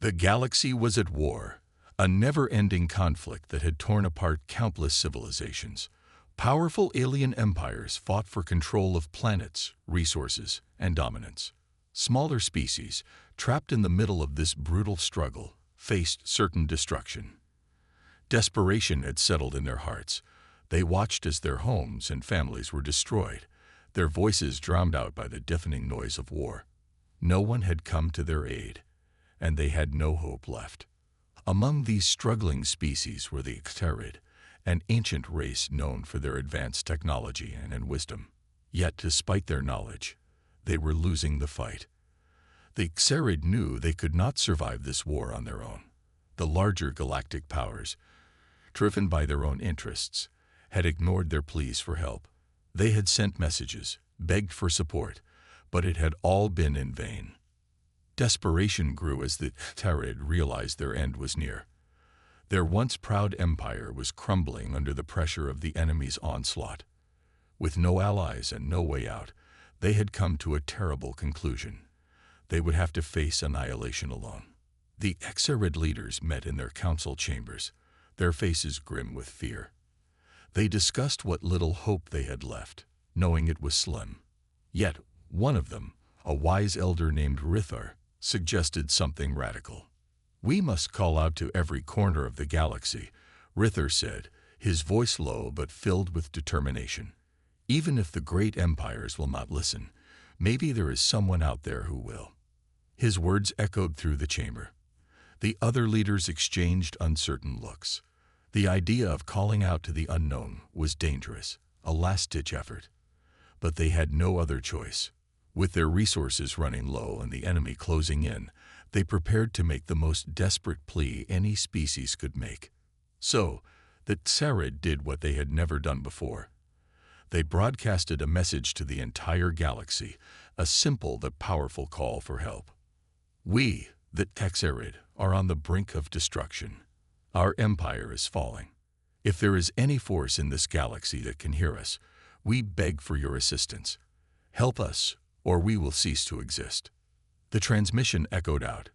The galaxy was at war, a never-ending conflict that had torn apart countless civilizations. Powerful alien empires fought for control of planets, resources, and dominance. Smaller species, trapped in the middle of this brutal struggle, faced certain destruction. Desperation had settled in their hearts. They watched as their homes and families were destroyed, their voices drowned out by the deafening noise of war. No one had come to their aid, and they had no hope left. Among these struggling species were the Xtarid, an ancient race known for their advanced technology and wisdom. Yet, despite their knowledge, they were losing the fight. The Xtarid knew they could not survive this war on their own. The larger galactic powers, driven by their own interests, had ignored their pleas for help. They had sent messages, begged for support, but it had all been in vain. Desperation grew as the Xtarid realized their end was near. Their once proud empire was crumbling under the pressure of the enemy's onslaught. With no allies and no way out, they had come to a terrible conclusion. They would have to face annihilation alone. The Xtarid leaders met in their council chambers, their faces grim with fear. They discussed what little hope they had left, knowing it was slim. Yet, one of them, a wise elder named Rithar, suggested something radical. "We must call out to every corner of the galaxy," Rithar said, his voice low but filled with determination. "Even if the great empires will not listen, maybe there is someone out there who will." His words echoed through the chamber. The other leaders exchanged uncertain looks. The idea of calling out to the unknown was dangerous, a last-ditch effort. But they had no other choice. With their resources running low and the enemy closing in, they prepared to make the most desperate plea any species could make. So, the Xtarid did what they had never done before. They broadcasted a message to the entire galaxy, a simple but powerful call for help. "We, the Xtarid, are on the brink of destruction. Our empire is falling. If there is any force in this galaxy that can hear us, we beg for your assistance. Help us, or we will cease to exist." The transmission echoed out,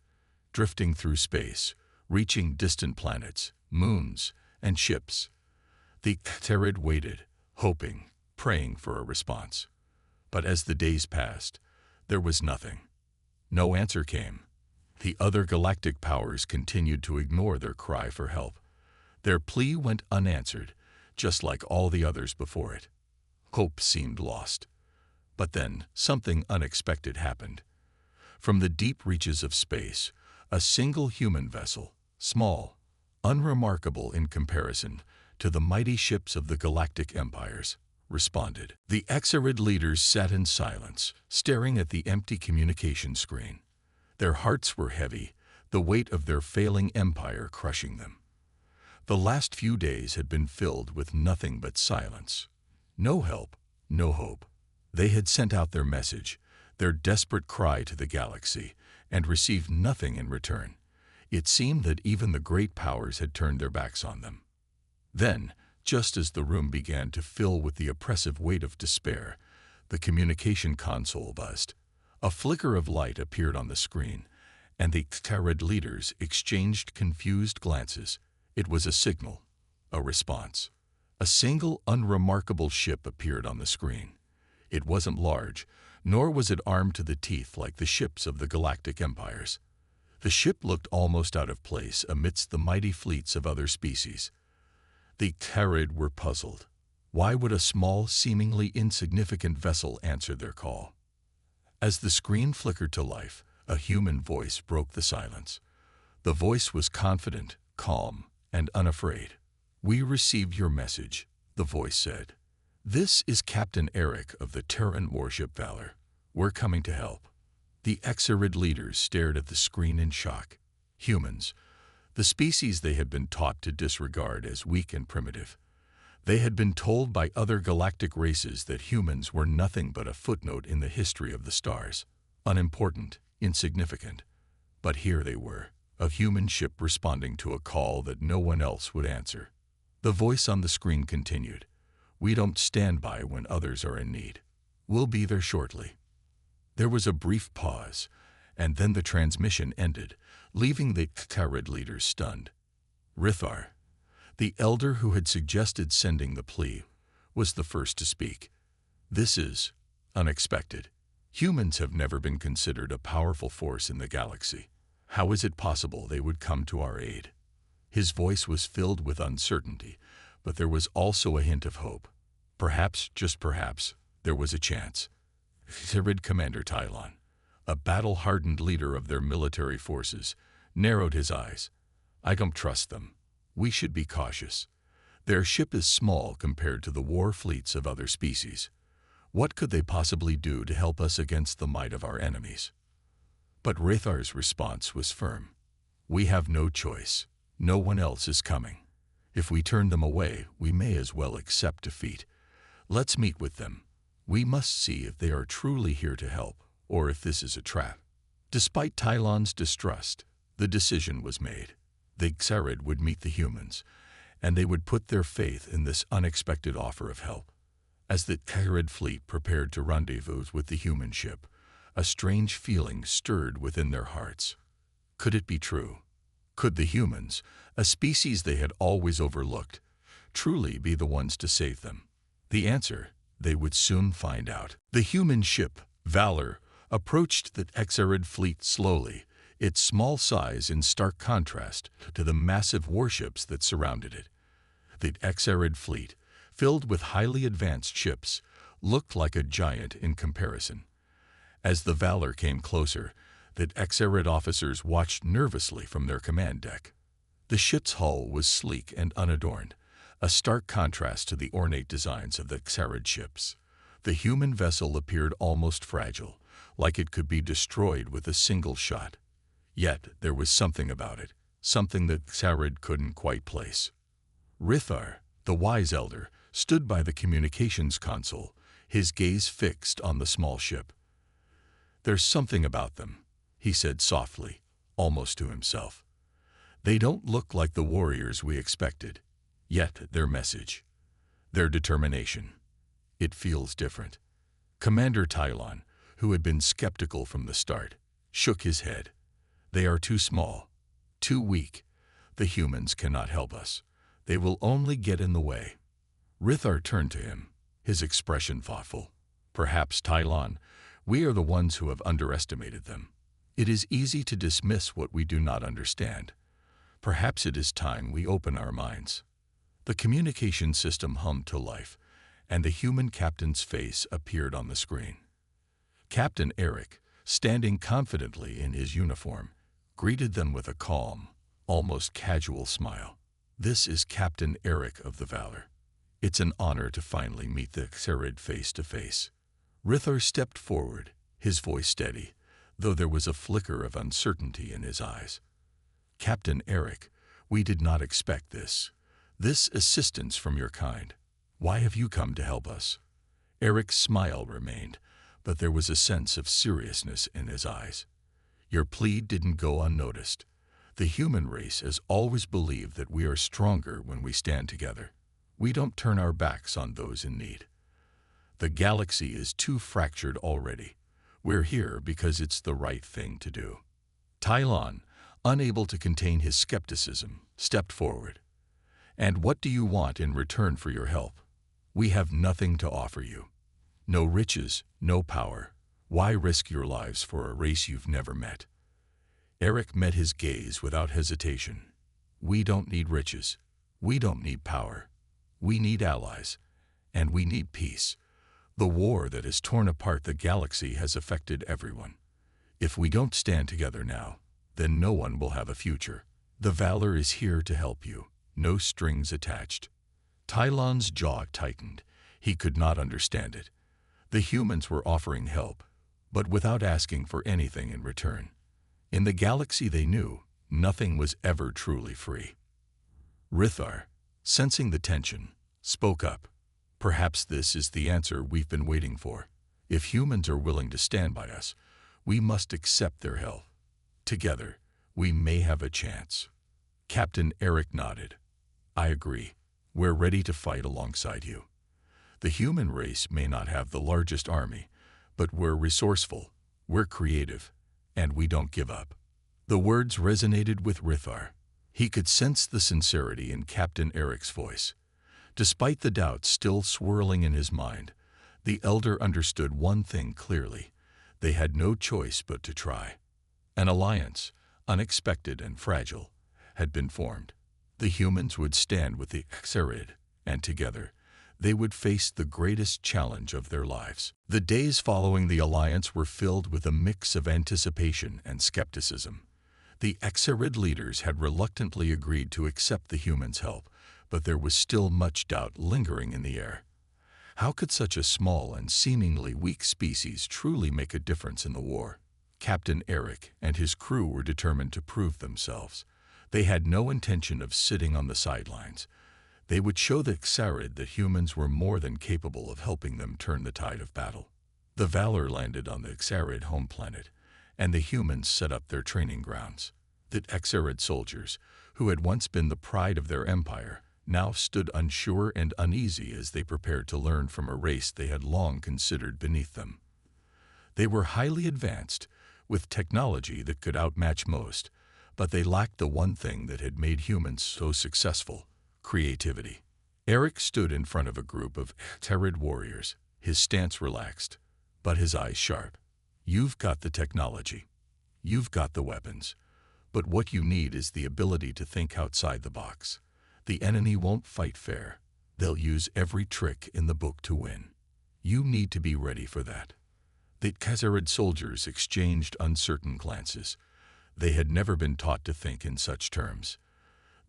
drifting through space, reaching distant planets, moons, and ships. The Xtarid waited, hoping, praying for a response. But as the days passed, there was nothing. No answer came. The other galactic powers continued to ignore their cry for help. Their plea went unanswered, just like all the others before it. Hope seemed lost. But then, something unexpected happened. From the deep reaches of space, a single human vessel, small, unremarkable in comparison to the mighty ships of the galactic empires, responded. The Xtarid leaders sat in silence, staring at the empty communication screen. Their hearts were heavy, the weight of their failing empire crushing them. The last few days had been filled with nothing but silence. No help, no hope. They had sent out their message, their desperate cry to the galaxy, and received nothing in return. It seemed that even the great powers had turned their backs on them. Then, just as the room began to fill with the oppressive weight of despair, the communication console buzzed. A flicker of light appeared on the screen, and the Xtarid leaders exchanged confused glances. It was a signal, a response. A single unremarkable ship appeared on the screen. It wasn't large, nor was it armed to the teeth like the ships of the galactic empires. The ship looked almost out of place amidst the mighty fleets of other species. The Xtarid were puzzled. Why would a small, seemingly insignificant vessel answer their call? As the screen flickered to life, a human voice broke the silence. The voice was confident, calm, and unafraid. "We received your message," the voice said. "This is Captain Eric of the Terran warship Valor. We're coming to help." The Xtarid leaders stared at the screen in shock. Humans, the species they had been taught to disregard as weak and primitive. They had been told by other galactic races that humans were nothing but a footnote in the history of the stars, unimportant, insignificant. But here they were, a human ship responding to a call that no one else would answer. The voice on the screen continued, "We don't stand by when others are in need. We'll be there shortly." There was a brief pause, And then the transmission ended, leaving the Kharid leaders stunned. Rithar, the elder who had suggested sending the Plea, was the first to speak. This is unexpected. Humans have never been considered a powerful force in the galaxy. How is it possible they would come to our aid? His voice was filled with uncertainty, but there was also a hint of hope. Perhaps, just perhaps, there was a chance. Kharid Commander Tylon, a battle-hardened leader of their military forces, narrowed his eyes. I don't trust them. We should be cautious. Their ship is small compared to the war fleets of other species. What could they possibly do to help us against the might of our enemies? But Rethar's response was firm. We have no choice. No one else is coming. If we turn them away, we may as well accept defeat. Let's meet with them. We must see if they are truly here to help, or if this is a trap. Despite Tylon's distrust, the decision was made. The Kharid would meet the humans, and they would put their faith in this unexpected offer of help. As the Kharid fleet prepared to rendezvous with the human ship, a strange feeling stirred within their hearts. Could it be true? Could the humans, a species they had always overlooked, truly be the ones to save them? The answer they would soon find out. The human ship, Valor, approached the Kharid fleet slowly, its small size in stark contrast to the massive warships that surrounded it. The Kharid fleet, filled with highly advanced ships, looked like a giant in comparison. As the Valor came closer, the Kharid officers watched nervously from their command deck. The ship's hull was sleek and unadorned, a stark contrast to the ornate designs of the Kharid ships. The human vessel appeared almost fragile, like it could be destroyed with a single shot. Yet there was something about it, something that Kharid couldn't quite place. Rithar, the wise elder, stood by the communications console, his gaze fixed on the small ship. There's something about them, he said softly, almost to himself. They don't look like the warriors we expected, yet their message, their determination, it feels different. Commander Tylon, who had been skeptical from the start, shook his head. They are too small, too weak. The humans cannot help us. They will only get in the way. Rithar turned to him, his expression thoughtful. Perhaps, Tylon, we are the ones who have underestimated them. It is easy to dismiss what we do not understand. Perhaps it is time we open our minds. The communication system hummed to life, and the human captain's face appeared on the screen. Captain Eric, standing confidently in his uniform, greeted them with a calm, almost casual smile. This is Captain Eric of the Valor. It's an honor to finally meet the Kharid face to face. Rithar stepped forward, his voice steady, though there was a flicker of uncertainty in his eyes. Captain Eric, we did not expect this. This assistance from your kind. Why have you come to help us? Eric's smile remained, but there was a sense of seriousness in his eyes. Your plea didn't go unnoticed. The human race has always believed that we are stronger when we stand together. We don't turn our backs on those in need. The galaxy is too fractured already. We're here because it's the right thing to do. Tylon, unable to contain his skepticism, stepped forward. And what do you want in return for your help? We have nothing to offer you. No riches, no power. Why risk your lives for a race you've never met? Eric met his gaze without hesitation. We don't need riches. We don't need power. We need allies. And we need peace. The war that has torn apart the galaxy has affected everyone. If we don't stand together now, then no one will have a future. The Valor is here to help you. No strings attached. Tylon's jaw tightened. He could not understand it. The humans were offering help, but without asking for anything in return. In the galaxy they knew, nothing was ever truly free. Rithar, sensing the tension, spoke up. Perhaps this is the answer we've been waiting for. If humans are willing to stand by us, we must accept their help. Together, we may have a chance. Captain Eric nodded. I agree. We're ready to fight alongside you. The human race may not have the largest army, but we're resourceful, we're creative, And we don't give up. The words resonated with Rithar. He could sense the sincerity in Captain Eric's voice. Despite the doubts still swirling in his mind, the elder understood one thing clearly. They had no choice but to try. An alliance, unexpected and fragile, had been formed. The humans would stand with the Xarid, and together, they would face the greatest challenge of their lives. The days following the alliance were filled with a mix of anticipation and skepticism. The Xarid leaders had reluctantly agreed to accept the humans' help, but there was still much doubt lingering in the air. How could such a small and seemingly weak species truly make a difference in the war? Captain Eric and his crew were determined to prove themselves. They had no intention of sitting on the sidelines. They would show the Xarid that humans were more than capable of helping them turn the tide of battle. The Valor landed on the Xarid home planet, and the humans set up their training grounds. The Xarid soldiers, who had once been the pride of their empire, now stood unsure and uneasy as they prepared to learn from a race they had long considered beneath them. They were highly advanced, with technology that could outmatch most, but they lacked the one thing that had made humans so successful: creativity. Eric stood in front of a group of Xarid warriors, his stance relaxed, but his eyes sharp. You've got the technology. You've got the weapons. But what you need is the ability to think outside the box. The enemy won't fight fair. They'll use every trick in the book to win. You need to be ready for that. The Xarid soldiers exchanged uncertain glances. They had never been taught to think in such terms.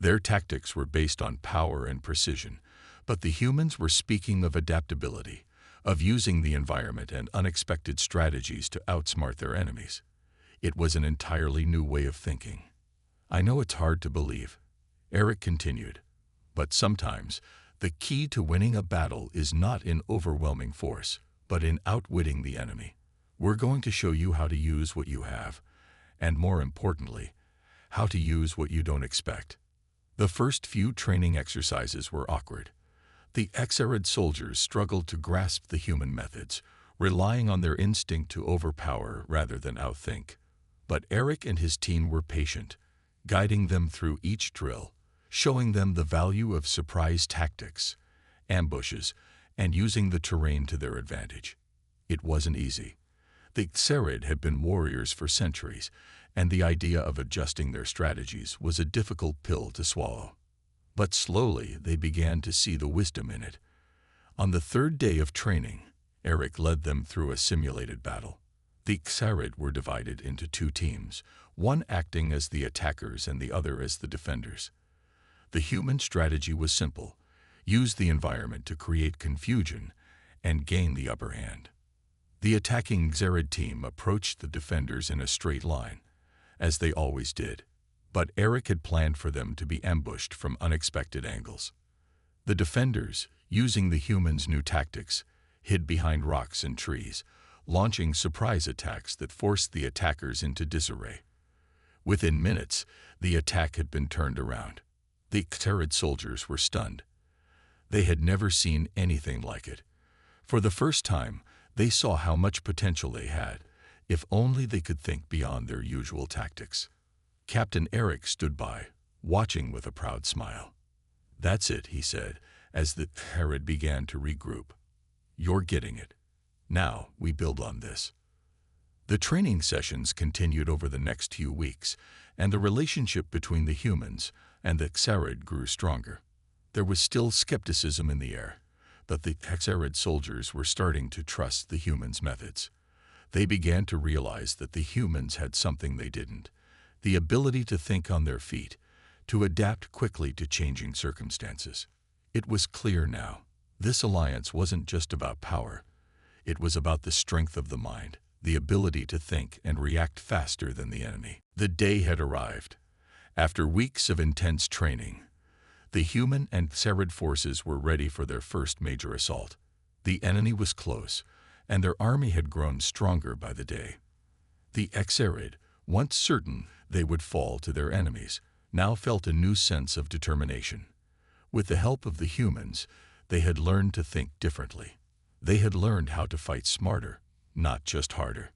Their tactics were based on power and precision, but the humans were speaking of adaptability, of using the environment and unexpected strategies to outsmart their enemies. It was an entirely new way of thinking. I know it's hard to believe, Eric continued, but sometimes the key to winning a battle is not in overwhelming force, but in outwitting the enemy. We're going to show you how to use what you have, and more importantly, how to use what you don't expect. The first few training exercises were awkward. The Xarid soldiers struggled to grasp the human methods, relying on their instinct to overpower rather than outthink. But Eric and his team were patient, guiding them through each drill, showing them the value of surprise tactics, ambushes, and using the terrain to their advantage. It wasn't easy. The Xarid had been warriors for centuries, and the idea of adjusting their strategies was a difficult pill to swallow. But slowly they began to see the wisdom in it. On the third day of training, Eric led them through a simulated battle. The Xarid were divided into two teams, one acting as the attackers and the other as the defenders. The human strategy was simple: use the environment to create confusion and gain the upper hand. The attacking Xarid team approached the defenders in a straight line, as they always did, but Eric had planned for them to be ambushed from unexpected angles. The defenders, using the humans' new tactics, hid behind rocks and trees, launching surprise attacks that forced the attackers into disarray. Within minutes, the attack had been turned around. The Xarid soldiers were stunned. They had never seen anything like it. For the first time, they saw how much potential they had, if only they could think beyond their usual tactics. Captain Eric stood by, watching with a proud smile. "That's it," he said, as the Xarid began to regroup. "You're getting it. Now we build on this." The training sessions continued over the next few weeks, and the relationship between the humans and the Xarid grew stronger. There was still skepticism in the air, but the Xarid soldiers were starting to trust the humans' methods. They began to realize that the humans had something they didn't: the ability to think on their feet, to adapt quickly to changing circumstances. It was clear now. This alliance wasn't just about power. It was about the strength of the mind, the ability to think and react faster than the enemy. The day had arrived. After weeks of intense training, the human and Xarid forces were ready for their first major assault. The enemy was close, and their army had grown stronger by the day. The Xarid, once certain they would fall to their enemies, now felt a new sense of determination. With the help of the humans, they had learned to think differently. They had learned how to fight smarter, not just harder.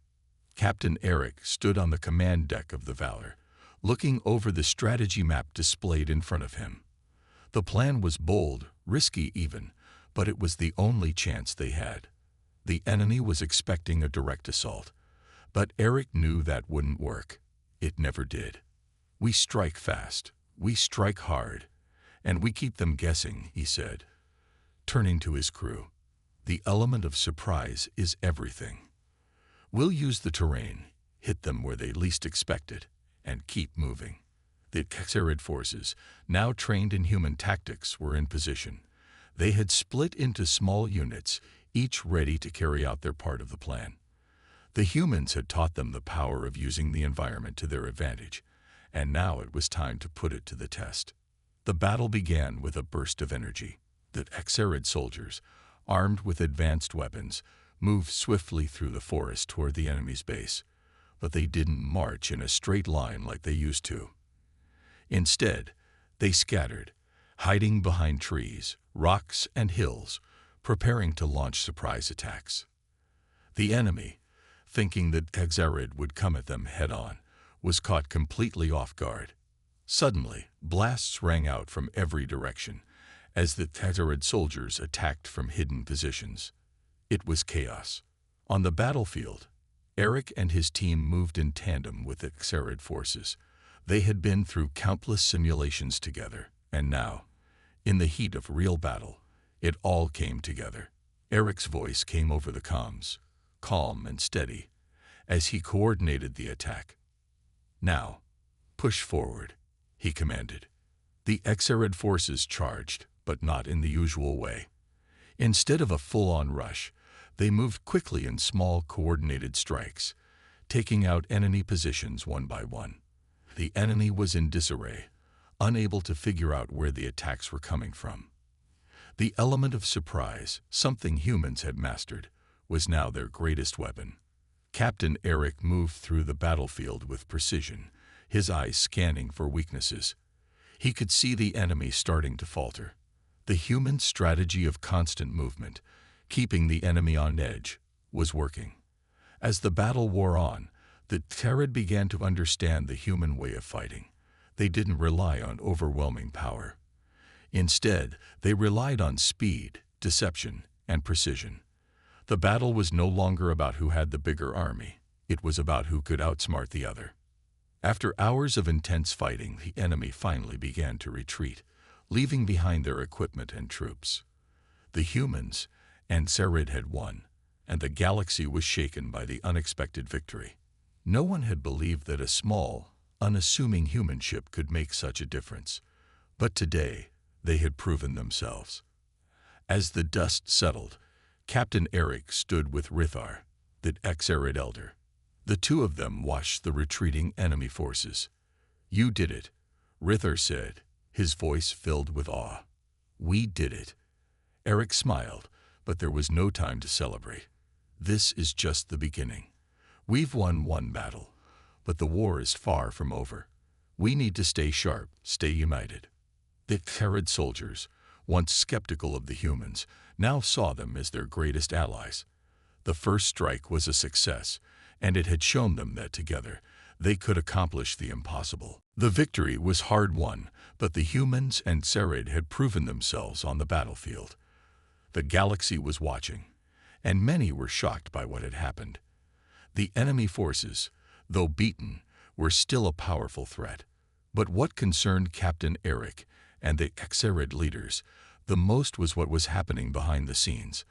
Captain Eric stood on the command deck of the Valor, looking over the strategy map displayed in front of him. The plan was bold, risky even, but it was the only chance they had. The enemy was expecting a direct assault, but Eric knew that wouldn't work. It never did. "We strike fast, we strike hard, and we keep them guessing," he said. Turning to his crew, "The element of surprise is everything. We'll use the terrain, hit them where they least expect it, and keep moving." The Xerid forces, now trained in human tactics, were in position. They had split into small units, each ready to carry out their part of the plan. The humans had taught them the power of using the environment to their advantage, and now it was time to put it to the test. The battle began with a burst of energy. The Xerid soldiers, armed with advanced weapons, moved swiftly through the forest toward the enemy's base, but they didn't march in a straight line like they used to. Instead, they scattered, hiding behind trees, rocks, and hills, preparing to launch surprise attacks. The enemy, thinking that Xerid would come at them head-on, was caught completely off guard. Suddenly, blasts rang out from every direction as the Xerid soldiers attacked from hidden positions. It was chaos. On the battlefield, Eric and his team moved in tandem with the Xerid forces. They had been through countless simulations together, and now, in the heat of real battle, it all came together. Eric's voice came over the comms, calm and steady, as he coordinated the attack. "Now, push forward," he commanded. The Xerid forces charged, but not in the usual way. Instead of a full-on rush, they moved quickly in small, coordinated strikes, taking out enemy positions one by one. The enemy was in disarray, unable to figure out where the attacks were coming from. The element of surprise, something humans had mastered, was now their greatest weapon. Captain Eric moved through the battlefield with precision, his eyes scanning for weaknesses. He could see the enemy starting to falter. The human strategy of constant movement, keeping the enemy on edge, was working. As the battle wore on, the Xerid began to understand the human way of fighting. They didn't rely on overwhelming power. Instead, they relied on speed, deception, and precision. The battle was no longer about who had the bigger army. It was about who could outsmart the other. After hours of intense fighting, the enemy finally began to retreat, leaving behind their equipment and troops. The humans and Xerid had won, and the galaxy was shaken by the unexpected victory. No one had believed that a small, unassuming human ship could make such a difference, but today they had proven themselves. As the dust settled, Captain Eric stood with Rithar, the Xerid elder. The two of them watched the retreating enemy forces. "You did it," Rithar said, his voice filled with awe. "We did it." Eric smiled, but there was no time to celebrate. "This is just the beginning. We've won one battle, but the war is far from over. We need to stay sharp, stay united." The Xerid soldiers, once skeptical of the humans, now saw them as their greatest allies. The first strike was a success, and it had shown them that together they could accomplish the impossible. The victory was hard-won, but the humans and Xerid had proven themselves on the battlefield. The galaxy was watching, and many were shocked by what had happened. The enemy forces, though beaten, were still a powerful threat. But what concerned Captain Eric and the Xerid leaders the most was what was happening behind the scenes.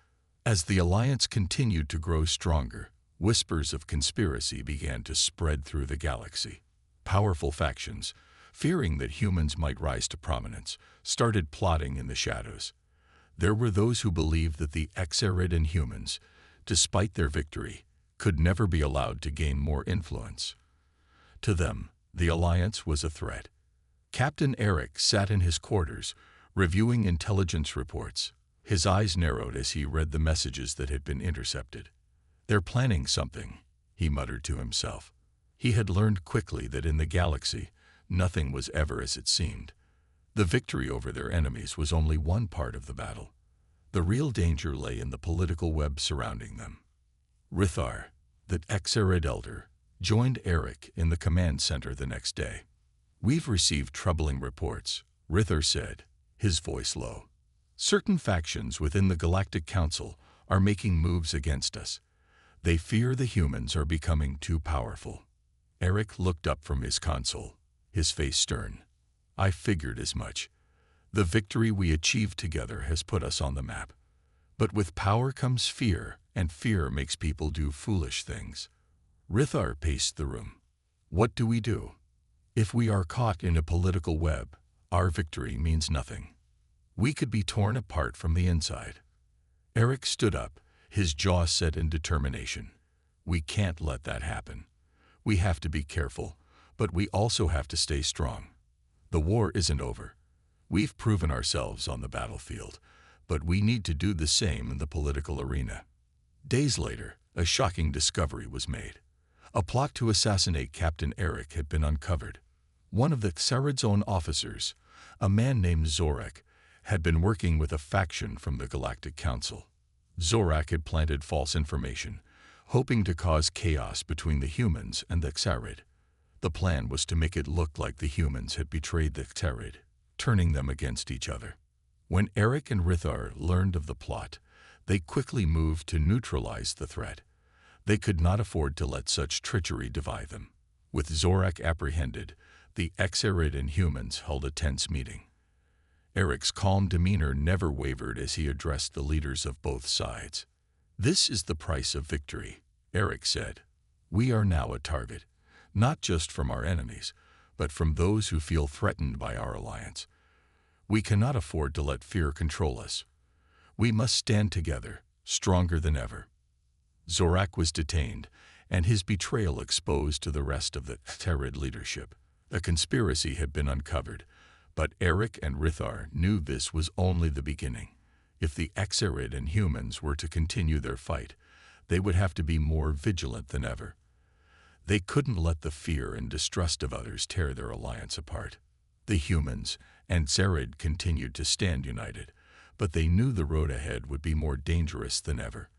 As the alliance continued to grow stronger, whispers of conspiracy began to spread through the galaxy. Powerful factions, fearing that humans might rise to prominence, started plotting in the shadows. There were those who believed that the Xerid and humans, despite their victory, could never be allowed to gain more influence. To them, the alliance was a threat. Captain Eric sat in his quarters, reviewing intelligence reports. His eyes narrowed as he read the messages that had been intercepted. "They're planning something," he muttered to himself. He had learned quickly that in the galaxy, nothing was ever as it seemed. The victory over their enemies was only one part of the battle. The real danger lay in the political web surrounding them. Rithar, The Exarid elder joined Eric in the command center the next day. "We've received troubling reports," Rithar said, his voice low. "Certain factions within the Galactic Council are making moves against us. They fear the humans are becoming too powerful." Eric looked up from his console, his face stern. "I figured as much. The victory we achieved together has put us on the map. But with power comes fear, and fear makes people do foolish things." Rithar paced the room. "What do we do? If we are caught in a political web, our victory means nothing. We could be torn apart from the inside." Eric stood up, his jaw set in determination. "We can't let that happen. We have to be careful, but we also have to stay strong. The war isn't over. We've proven ourselves on the battlefield, but we need to do the same in the political arena." Days later, a shocking discovery was made. A plot to assassinate Captain Eric had been uncovered. One of the Xarid's own officers, a man named Zorak, had been working with a faction from the Galactic Council. Zorak had planted false information, hoping to cause chaos between the humans and the Xarid. The plan was to make it look like the humans had betrayed the Xarid, turning them against each other. When Eric and Rithar learned of the plot, they quickly moved to neutralize the threat. They could not afford to let such treachery divide them. With Zorak apprehended, the Xarid and humans held a tense meeting. Eric's calm demeanor never wavered as he addressed the leaders of both sides. "This is the price of victory," Eric said. "We are now a target, not just from our enemies, but from those who feel threatened by our alliance. We cannot afford to let fear control us. We must stand together, stronger than ever." Zorak was detained, and his betrayal exposed to the rest of the Xarid leadership. A conspiracy had been uncovered, but Eric and Rithar knew this was only the beginning. If the Xarid and humans were to continue their fight, they would have to be more vigilant than ever. They couldn't let the fear and distrust of others tear their alliance apart. The humans and Xarid continued to stand united, but they knew the road ahead would be more dangerous than ever.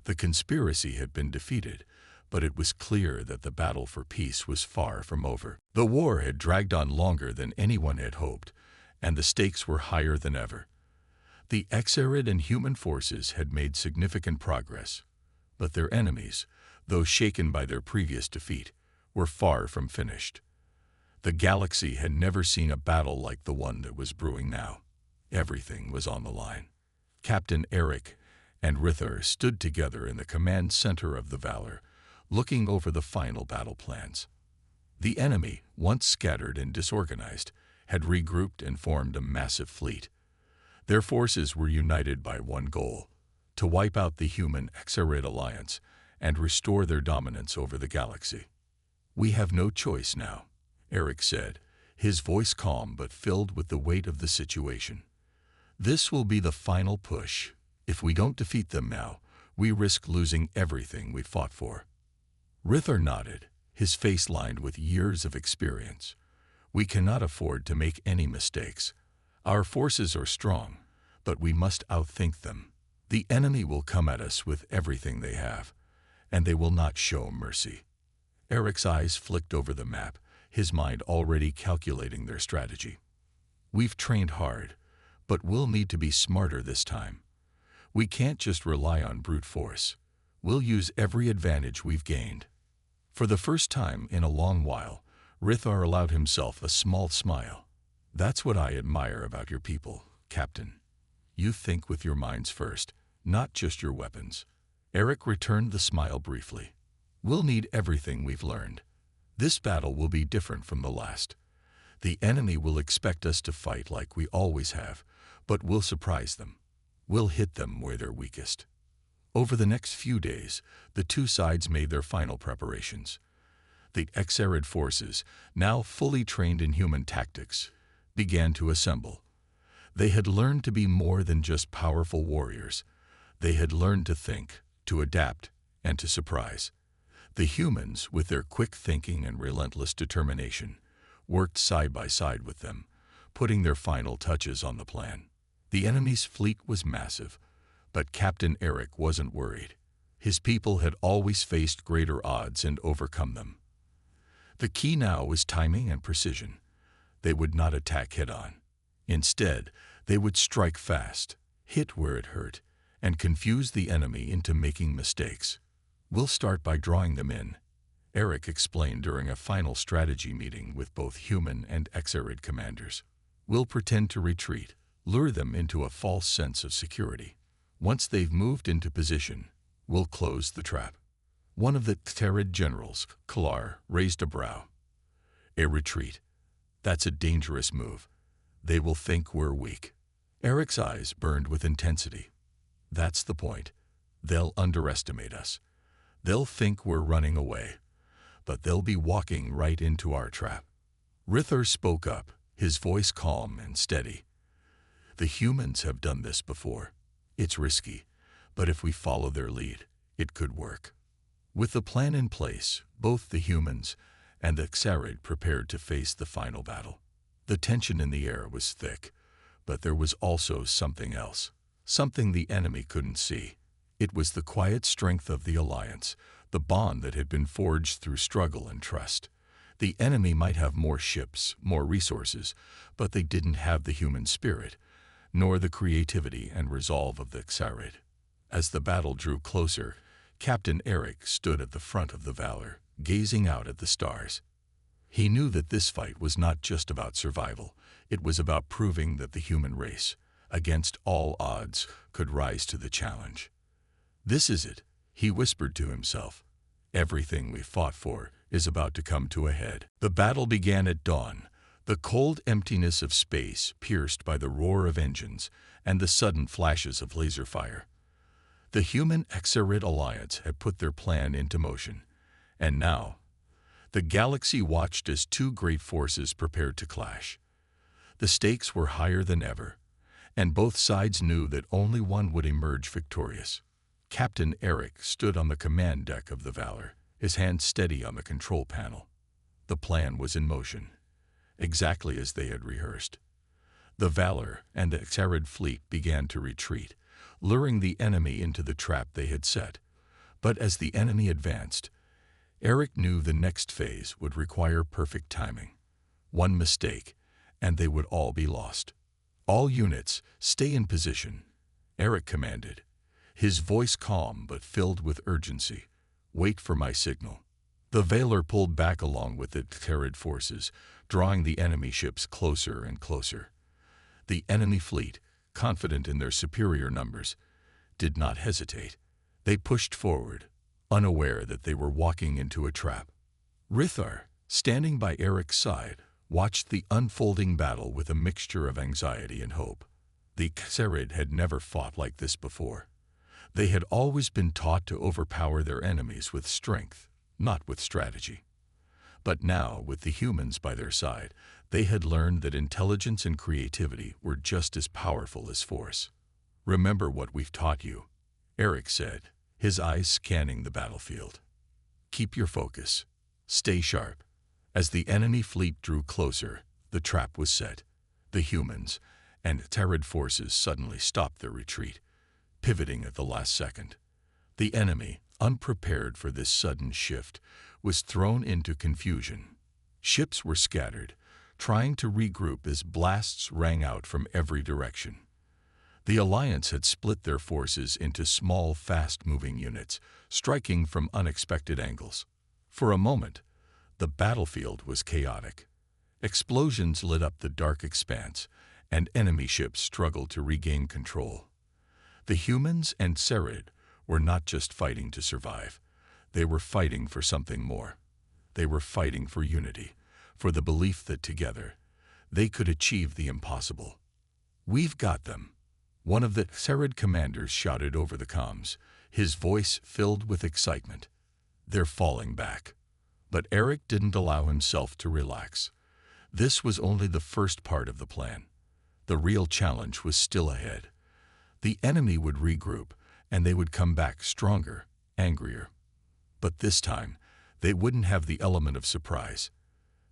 The conspiracy had been defeated, but it was clear that the battle for peace was far from over. The war had dragged on longer than anyone had hoped, and the stakes were higher than ever. The Xarid and human forces had made significant progress, but their enemies, though shaken by their previous defeat, were far from finished. The galaxy had never seen a battle like the one that was brewing now. Everything was on the line. Captain Eric and Rithar stood together in the command center of the Valor, looking over the final battle plans. The enemy, once scattered and disorganized, had regrouped and formed a massive fleet. Their forces were united by one goal: to wipe out the human Xarid alliance and restore their dominance over the galaxy. "We have no choice now," Eric said, his voice calm but filled with the weight of the situation. "This will be the final push. If we don't defeat them now, we risk losing everything we fought for." Rithar nodded, his face lined with years of experience. "We cannot afford to make any mistakes. Our forces are strong, but we must outthink them. The enemy will come at us with everything they have, and they will not show mercy." Eric's eyes flicked over the map, his mind already calculating their strategy. "We've trained hard, but we'll need to be smarter this time. We can't just rely on brute force. We'll use every advantage we've gained." For the first time in a long while, Rithar allowed himself a small smile. "That's what I admire about your people, Captain. You think with your minds first, not just your weapons." Eric returned the smile briefly. "We'll need everything we've learned. This battle will be different from the last. The enemy will expect us to fight like we always have, but we'll surprise them. We'll hit them where they're weakest." Over the next few days, the two sides made their final preparations. The Xarid forces, now fully trained in human tactics, began to assemble. They had learned to be more than just powerful warriors. They had learned to think, to adapt, and to surprise. The humans, with their quick thinking and relentless determination, worked side by side with them, putting their final touches on the plan. The enemy's fleet was massive, but Captain Eric wasn't worried. His people had always faced greater odds and overcome them. The key now was timing and precision. They would not attack head-on. Instead, they would strike fast, hit where it hurt, and confuse the enemy into making mistakes. "We'll start by drawing them in," Eric explained during a final strategy meeting with both human and Xarid commanders. "We'll pretend to retreat, lure them into a false sense of security. Once they've moved into position, we'll close the trap." One of the Xarid generals, Kalar, raised a brow. "A retreat? That's a dangerous move. They will think we're weak." Eric's eyes burned with intensity. "That's the point. They'll underestimate us. They'll think we're running away, but they'll be walking right into our trap." Rithar spoke up, his voice calm and steady. "The humans have done this before. It's risky, but if we follow their lead, it could work." With the plan in place, both the humans and the Xarid prepared to face the final battle. The tension in the air was thick, but there was also something else, something the enemy couldn't see. It was the quiet strength of the alliance, the bond that had been forged through struggle and trust. The enemy might have more ships, more resources, but they didn't have the human spirit, nor the creativity and resolve of the Xarid. As the battle drew closer, Captain Eric stood at the front of the Valor, gazing out at the stars. He knew that this fight was not just about survival. It was about proving that the human race, against all odds, could rise to the challenge. "This is it," he whispered to himself. "Everything we fought for is about to come to a head." The battle began at dawn, the cold emptiness of space pierced by the roar of engines and the sudden flashes of laser fire. The human Xarid alliance had put their plan into motion, and now the galaxy watched as two great forces prepared to clash. The stakes were higher than ever, and both sides knew that only one would emerge victorious. Captain Eric stood on the command deck of the Valor, his hand steady on the control panel. The plan was in motion, exactly as they had rehearsed. The Valor and the Xarid fleet began to retreat, luring the enemy into the trap they had set. But as the enemy advanced, Eric knew the next phase would require perfect timing. One mistake, and they would all be lost. "All units, stay in position," Eric commanded, his voice calm but filled with urgency. "Wait for my signal." The Valor pulled back along with the Xarid forces, drawing the enemy ships closer and closer. The enemy fleet, confident in their superior numbers, did not hesitate. They pushed forward, unaware that they were walking into a trap. Rithar, standing by Eric's side, watched the unfolding battle with a mixture of anxiety and hope. The Xarid had never fought like this before. They had always been taught to overpower their enemies with strength, not with strategy. But now, with the humans by their side, they had learned that intelligence and creativity were just as powerful as force. "Remember what we've taught you," Eric said, his eyes scanning the battlefield. "Keep your focus. Stay sharp." As the enemy fleet drew closer, the trap was set. The humans and Xarid forces suddenly stopped their retreat, pivoting at the last second. The enemy, unprepared for this sudden shift, was thrown into confusion. Ships were scattered, trying to regroup as blasts rang out from every direction. The Alliance had split their forces into small, fast-moving units, striking from unexpected angles. For a moment, the battlefield was chaotic. Explosions lit up the dark expanse, and enemy ships struggled to regain control. The humans and Xarid were not just fighting to survive. They were fighting for something more. They were fighting for unity, for the belief that together they could achieve the impossible. "We've got them," one of the Xarid commanders shouted over the comms, his voice filled with excitement. "They're falling back." But Eric didn't allow himself to relax. This was only the first part of the plan. The real challenge was still ahead. The enemy would regroup, and they would come back stronger, angrier. But this time, they wouldn't have the element of surprise.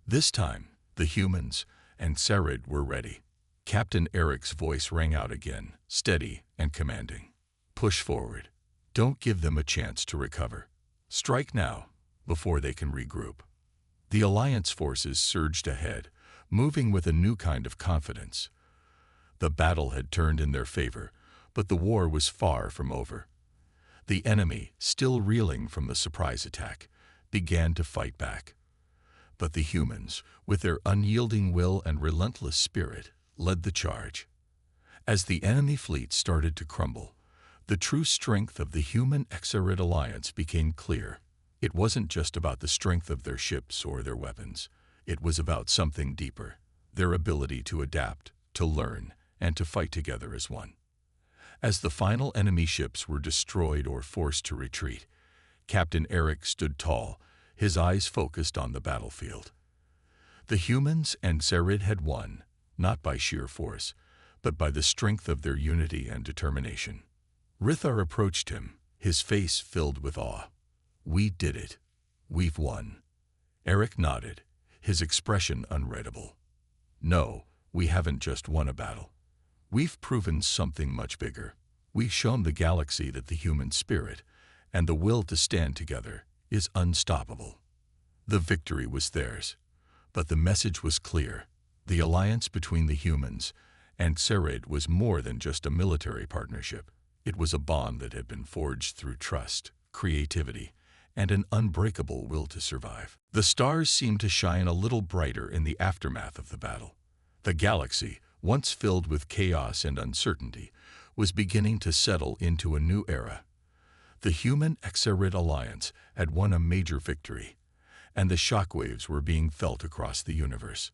This time, the humans and Xarid were ready. Captain Eric's voice rang out again, steady and commanding. "Push forward. Don't give them a chance to recover. Strike now, before they can regroup. The Alliance forces surged ahead, moving with a new kind of confidence. The battle had turned in their favor, but the war was far from over. The enemy, still reeling from the surprise attack, began to fight back. But the humans, with their unyielding will and relentless spirit, led the charge. As the enemy fleet started to crumble, the true strength of the human Exarid alliance became clear. It wasn't just about the strength of their ships or their weapons. It was about something deeper, their ability to adapt, to learn, and to fight together as one. As the final enemy ships were destroyed or forced to retreat, Captain Eric stood tall, his eyes focused on the battlefield. The humans and Zarid had won, not by sheer force, but by the strength of their unity and determination. Rithar approached him, his face filled with awe. "We did it. We've won." Eric nodded, his expression unreadable. "No, we haven't just won a battle. We've proven something much bigger. We've shown the galaxy that the human spirit, and the will to stand together, is unstoppable." The victory was theirs, but the message was clear. The alliance between the humans and Zarid was more than just a military partnership. It was a bond that had been forged through trust, creativity, and an unbreakable will to survive. The stars seemed to shine a little brighter in the aftermath of the battle. The galaxy, once filled with chaos and uncertainty, was beginning to settle into a new era. The human Exarid alliance had won a major victory, and the shockwaves were being felt across the universe.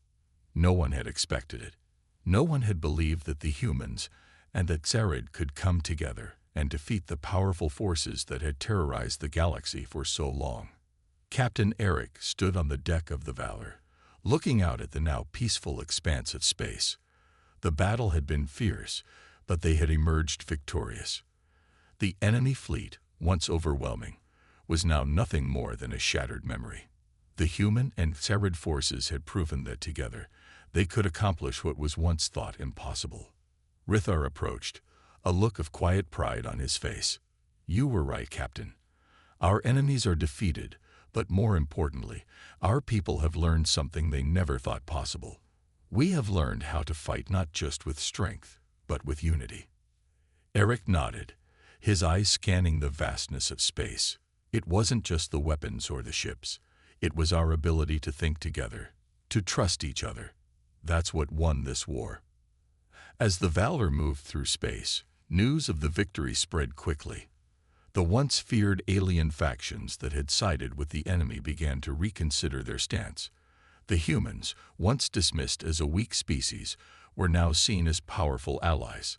No one had expected it. No one had believed that the humans and that Zarid could come together and defeat the powerful forces that had terrorized the galaxy for so long. Captain Eric stood on the deck of the Valor, looking out at the now peaceful expanse of space. The battle had been fierce, but they had emerged victorious. The enemy fleet, once overwhelming, was now nothing more than a shattered memory. The human and Zarid forces had proven that together they could accomplish what was once thought impossible. Rithar approached, a look of quiet pride on his face. "You were right, Captain. Our enemies are defeated, but more importantly, our people have learned something they never thought possible. We have learned how to fight not just with strength, but with unity." Eric nodded, his eyes scanning the vastness of space. It wasn't just the weapons or the ships. It was our ability to think together, to trust each other. That's what won this war. As the Valor moved through space, news of the victory spread quickly. The once feared alien factions that had sided with the enemy began to reconsider their stance. The humans, once dismissed as a weak species, were now seen as powerful allies.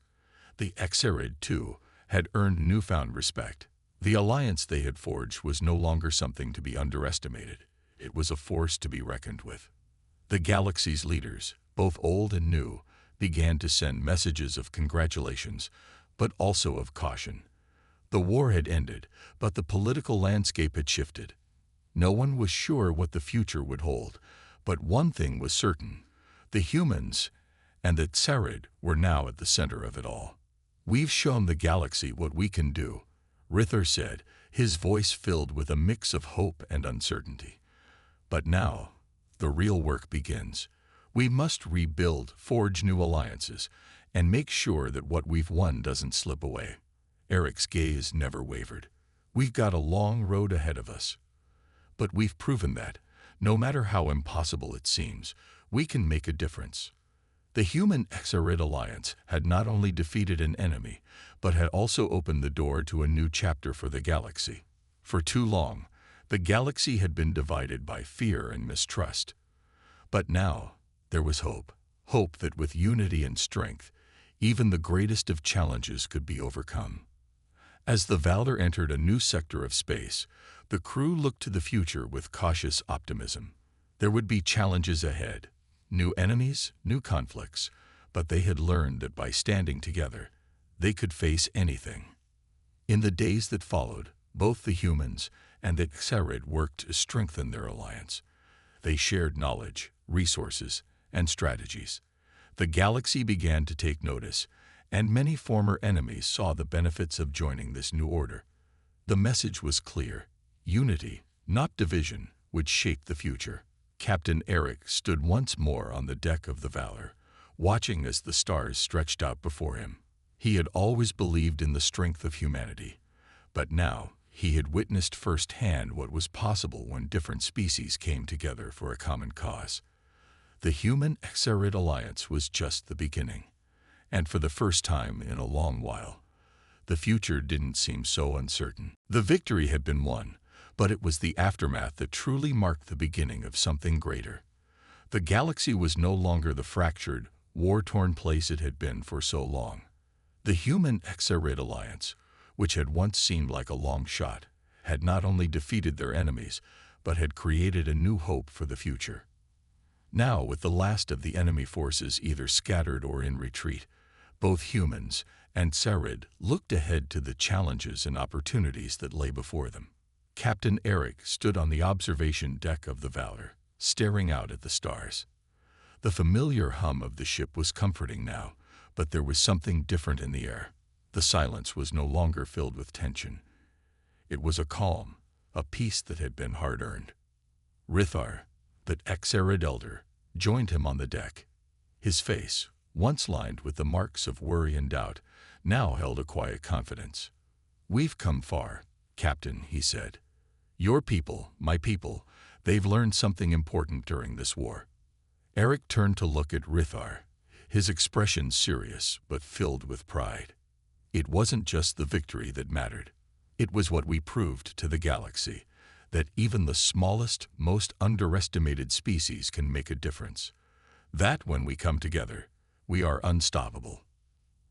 The Exarid, too, had earned newfound respect. The alliance they had forged was no longer something to be underestimated. It was a force to be reckoned with. The galaxy's leaders, both old and new, began to send messages of congratulations, but also of caution. The war had ended, but the political landscape had shifted. No one was sure what the future would hold, but one thing was certain: the humans and the Zarid were now at the center of it all. "We've shown the galaxy what we can do," Rithar said, his voice filled with a mix of hope and uncertainty. "But now, the real work begins. We must rebuild, forge new alliances, and make sure that what we've won doesn't slip away." Eric's gaze never wavered. "We've got a long road ahead of us. But we've proven that, no matter how impossible it seems, we can make a difference." The human Exarid alliance had not only defeated an enemy, but had also opened the door to a new chapter for the galaxy. For too long, the galaxy had been divided by fear and mistrust. But now, there was hope. Hope that with unity and strength, even the greatest of challenges could be overcome. As the Valor entered a new sector of space, the crew looked to the future with cautious optimism. There would be challenges ahead, new enemies, new conflicts, but they had learned that by standing together, they could face anything. In the days that followed, both the humans and the Zarid worked to strengthen their alliance. They shared knowledge, resources, and strategies. The galaxy began to take notice, and many former enemies saw the benefits of joining this new order. The message was clear. Unity, not division, would shape the future. Captain Eric stood once more on the deck of the Valor, watching as the stars stretched out before him. He had always believed in the strength of humanity, but now he had witnessed firsthand what was possible when different species came together for a common cause. The Human-Xarid alliance was just the beginning, and for the first time in a long while, the future didn't seem so uncertain. The victory had been won, but it was the aftermath that truly marked the beginning of something greater. The galaxy was no longer the fractured, war-torn place it had been for so long. The Human-Xarid alliance, which had once seemed like a long shot, had not only defeated their enemies, but had created a new hope for the future. Now, with the last of the enemy forces either scattered or in retreat, both humans and Xarid looked ahead to the challenges and opportunities that lay before them. Captain Eric stood on the observation deck of the Valor, staring out at the stars. The familiar hum of the ship was comforting now, but there was something different in the air. The silence was no longer filled with tension. It was a calm, a peace that had been hard-earned. Rithar, the Xarid elder, joined him on the deck. His face, once lined with the marks of worry and doubt, now held a quiet confidence. "We've come far, Captain," he said. "Your people, my people, they've learned something important during this war." Eric turned to look at Rithar, his expression serious but filled with pride. It wasn't just the victory that mattered. It was what we proved to the galaxy, that even the smallest, most underestimated species can make a difference. That when we come together, we are unstoppable.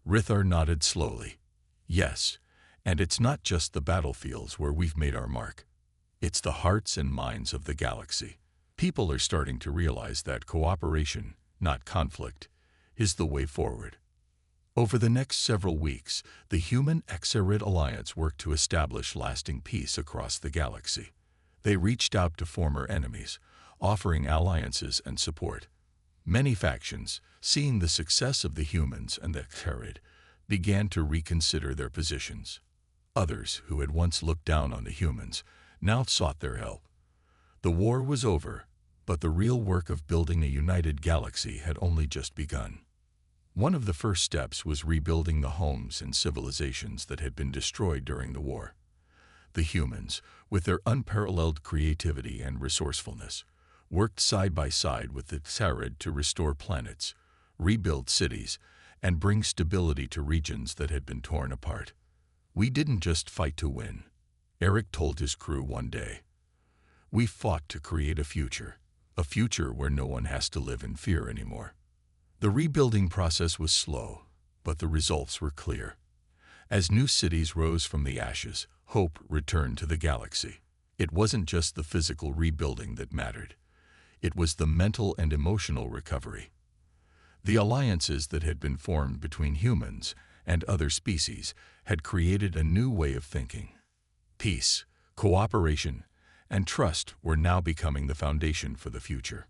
Rithar nodded slowly. "Yes, and it's not just the battlefields where we've made our mark. It's the hearts and minds of the galaxy. People are starting to realize that cooperation, not conflict, is the way forward." Over the next several weeks, the Human-Xarid alliance worked to establish lasting peace across the galaxy. They reached out to former enemies, offering alliances and support. Many factions, seeing the success of the humans and the Xarid, began to reconsider their positions. Others, who had once looked down on the humans, now sought their help. The war was over, but the real work of building a united galaxy had only just begun. One of the first steps was rebuilding the homes and civilizations that had been destroyed during the war. The humans, with their unparalleled creativity and resourcefulness, worked side by side with the Xarid to restore planets, rebuild cities, and bring stability to regions that had been torn apart. "We didn't just fight to win," Eric told his crew one day. "We fought to create a future where no one has to live in fear anymore." The rebuilding process was slow, but the results were clear. As new cities rose from the ashes, hope returned to the galaxy. It wasn't just the physical rebuilding that mattered. It was the mental and emotional recovery. The alliances that had been formed between humans and other species had created a new way of thinking. Peace, cooperation, and trust were now becoming the foundation for the future.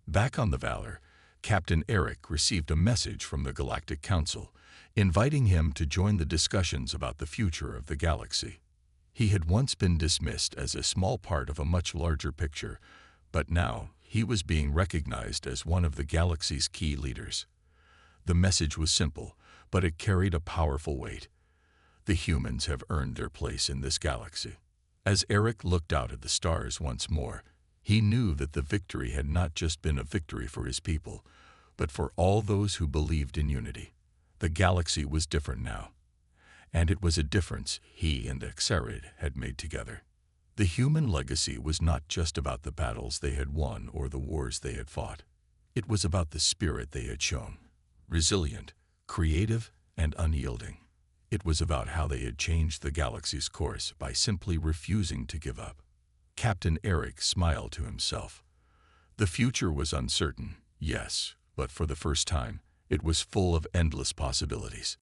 Back on the Valor, Captain Eric received a message from the Galactic Council, inviting him to join the discussions about the future of the galaxy. He had once been dismissed as a small part of a much larger picture, but now he was being recognized as one of the galaxy's key leaders. The message was simple, but it carried a powerful weight. The humans have earned their place in this galaxy. As Eric looked out at the stars once more, he knew that the victory had not just been a victory for his people, but for all those who believed in unity. The galaxy was different now, and it was a difference he and the Xarid had made together. The human legacy was not just about the battles they had won or the wars they had fought. It was about the spirit they had shown, resilient, creative, and unyielding. It was about how they had changed the galaxy's course by simply refusing to give up. Captain Eric smiled to himself. The future was uncertain, yes, but for the first time, it was full of endless possibilities.